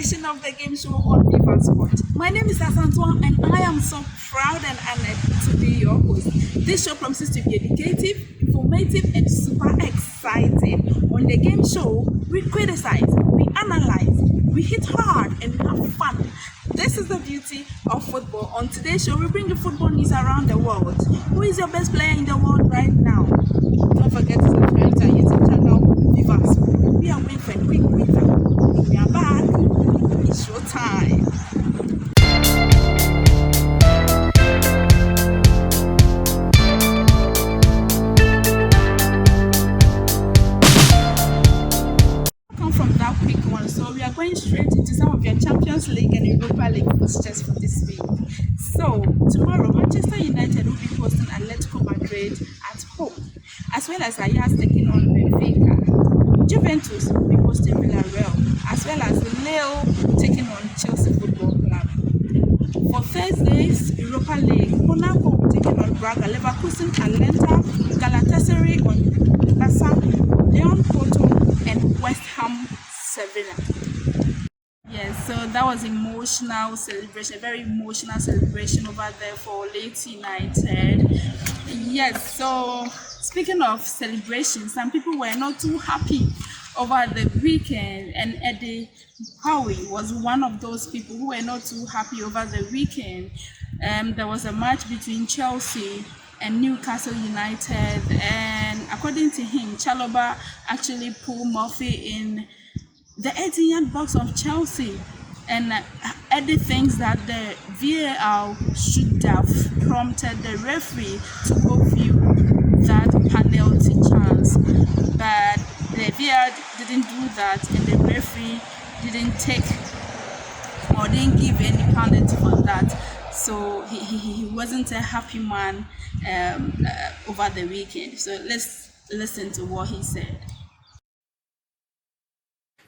edition of the game show on FIFA Sport. My name is Asantua and I am so proud and honored to be your host. This show promises to be educative, informative and super exciting. On the game show, we criticize, we analyze, we hit hard and we have fun. This is the beauty of football. On today's show, we bring you football news around the world. Who is your best player in the world right now? Don't forget to subscribe to our YouTube channel, FIFA Sport. We are waiting for a quick winter. We are back. It's your time. From that quick one, so we are going straight into some of your Champions League and Europa League fixtures for this week. So tomorrow, Manchester United will be hosting Atletico Madrid at home, as well as Ajax taking on Benfica. Juventus will be hosting Villarreal, as well as Lille taking on Chelsea Football Club. For Thursday's Europa League, Monaco will be taking on Braga, Leverkusen, Atlanta, Galatasaray on Barca, Leon Porto, and West Ham Sevilla. Yes, so that was emotional celebration, very emotional celebration over there for Leeds United. Yes, so speaking of celebration, some people were not too happy over the weekend, and Eddie Howe was one of those people who were not too happy over the weekend. There was a match between Chelsea and Newcastle United, and according to him, Chalobah actually pulled Murphy in the 18-yard box of Chelsea, and Eddie thinks that the VAR should have prompted the referee to go view that penalty chance, but the VAR didn't do that, and the referee didn't give any penalty for that. So he wasn't a happy man over the weekend. So let's listen to what he said.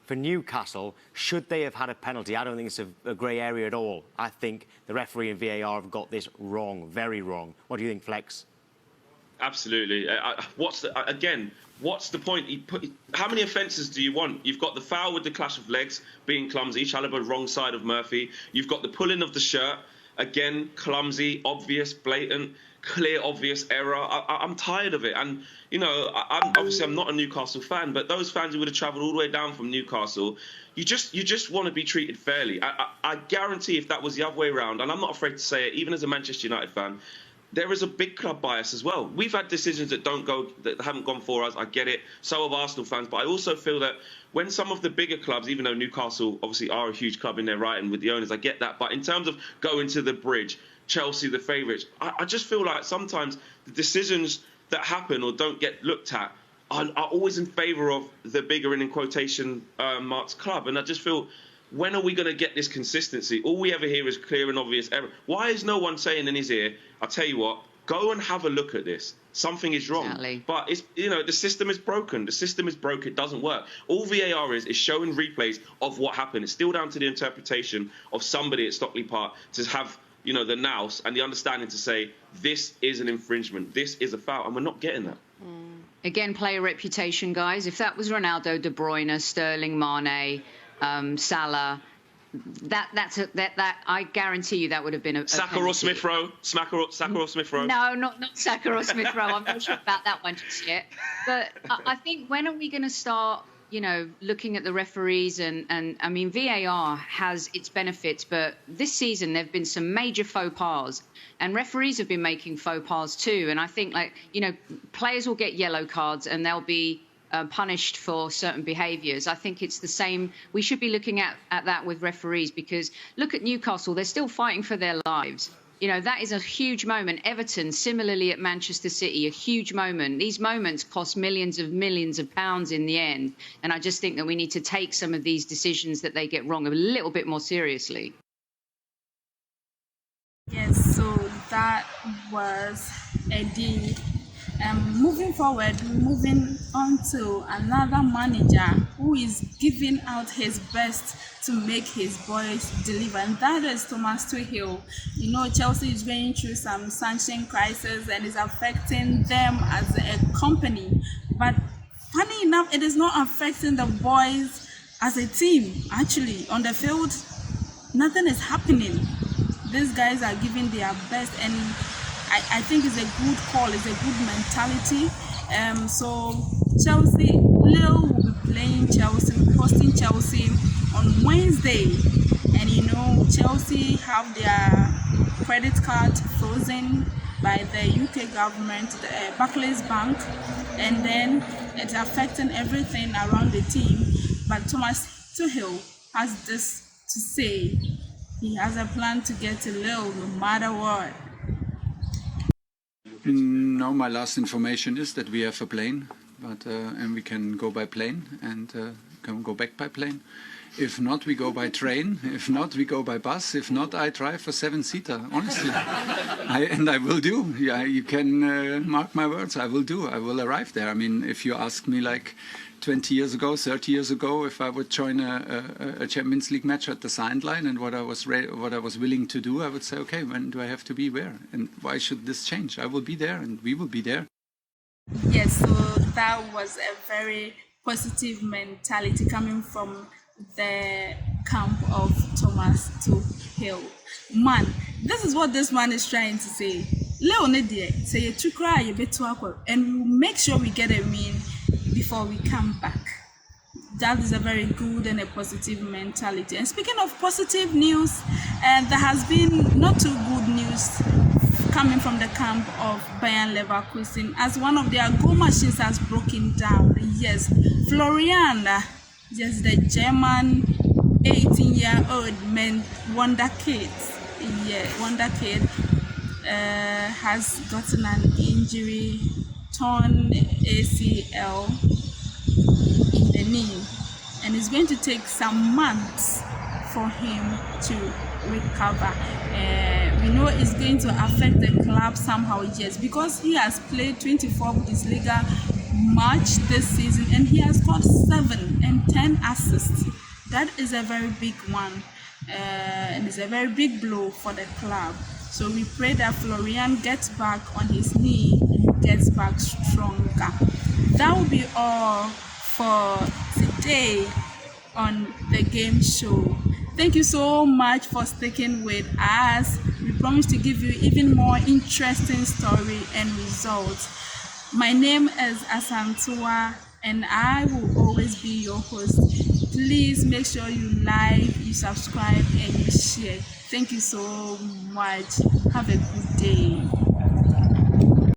For Newcastle, should they have had a penalty? I don't think it's a grey area at all. I think the referee and VAR have got this wrong, very wrong. What do you think, Flex? Absolutely. What's the point? How many offences do you want? You've got the foul with the clash of legs, being clumsy, Chalobah wrong side of Murphy. You've got the pulling of the shirt, again, clumsy, obvious, blatant, clear, obvious error. I'm tired of it. And, you know, I'm not a Newcastle fan, but those fans who would have travelled all the way down from Newcastle, you just want to be treated fairly. I guarantee if that was the other way around, and I'm not afraid to say it, even as a Manchester United fan, there is a big club bias as well. We've had decisions that haven't gone for us. I get it. So have Arsenal fans. But I also feel that when some of the bigger clubs, even though Newcastle obviously are a huge club in their right and with the owners, I get that. But in terms of going to the bridge, Chelsea, the favourites, I just feel like sometimes the decisions that happen or don't get looked at are always in favour of the bigger and in quotation marks club. And I just feel, when are we going to get this consistency? All we ever hear is clear and obvious error. Why is no one saying in his ear, I'll tell you what, go and have a look at this. Something is wrong. Exactly. But it's, you know, the system is broken. The system is broken. It doesn't work. All VAR is showing replays of what happened. It's still down to the interpretation of somebody at Stockley Park to have, you know, the nous and the understanding to say this is an infringement, this is a foul, and we're not getting that. Again, player reputation, guys. If that was Ronaldo, De Bruyne, Sterling, Mane, Salah, that I guarantee you that would have been a Saka or Smith Rowe. Saka or Smith Rowe. No, not Saka or Smith Rowe. I'm not sure about that one just yet. But I think, when are we going to start, you know, looking at the referees? And I mean, VAR has its benefits, but this season there have been some major faux pas, and referees have been making faux pas too. And I think, like, you know, players will get yellow cards and they'll be punished for certain behaviours. I think it's the same. We should be looking at that with referees, because look at Newcastle. They're still fighting for their lives. You know, that is a huge moment. Everton, similarly at Manchester City, a huge moment. These moments cost millions of pounds in the end. And I just think that we need to take some of these decisions that they get wrong a little bit more seriously. Yes, so that was Eddie. Moving forward, moving on to another manager who is giving out his best to make his boys deliver, and that is Thomas Tuchel. You know, Chelsea is going through some sanction crisis and is affecting them as a company, but funny enough, it is not affecting the boys as a team, actually, on the field, nothing is happening. These guys are giving their best, and I think it's a good call, it's a good mentality. So Chelsea, Lille will be playing Chelsea, hosting Chelsea on Wednesday. And you know, Chelsea have their credit card frozen by the UK government, the Barclays Bank, and then it's affecting everything around the team. But Thomas Tuchel has this to say. He has a plan to get to Lille no matter what. No, my last information is that we have a plane, but and we can go by plane and can go back by plane. If not, we go by train. If not, we go by bus. If not, I drive a 7-seater, honestly. I will do. Yeah, you can mark my words. I will do. I will arrive there. I mean, if you ask me like 20 years ago, 30 years ago, if I would join a Champions League match at the sideline and what I was willing to do, I would say, okay, when do I have to be where? And why should this change? I will be there and we will be there. Yes, so that was a very positive mentality coming from the camp of Thomas Tuchel. Man, this is what this man is trying to say. Leonid, say you to cry, you bet to and we will make sure we get a win before we come back. That is a very good and a positive mentality. And speaking of positive news, there has been not too good news coming from the camp of Bayern Leverkusen as one of their goal machines has broken down. Yes, Florian, yes, the German 18-year-old wonder kid, has gotten an injury, torn ACL in the knee, and it's going to take some months for him to recover. We know it's going to affect the club somehow, yes, because he has played 24 Bundesliga match this season and he has got 7 and 10 assists. That is a very big one, and it's a very big blow for the club. So we pray that Florian gets back on his knee and gets back stronger. That will be all for today on the game show. Thank you so much for sticking with us. We promise to give you even more interesting story and results. My name is Asantua and I will always be your host. Please make sure you like, you subscribe and you share. Thank you so much. Have a good day.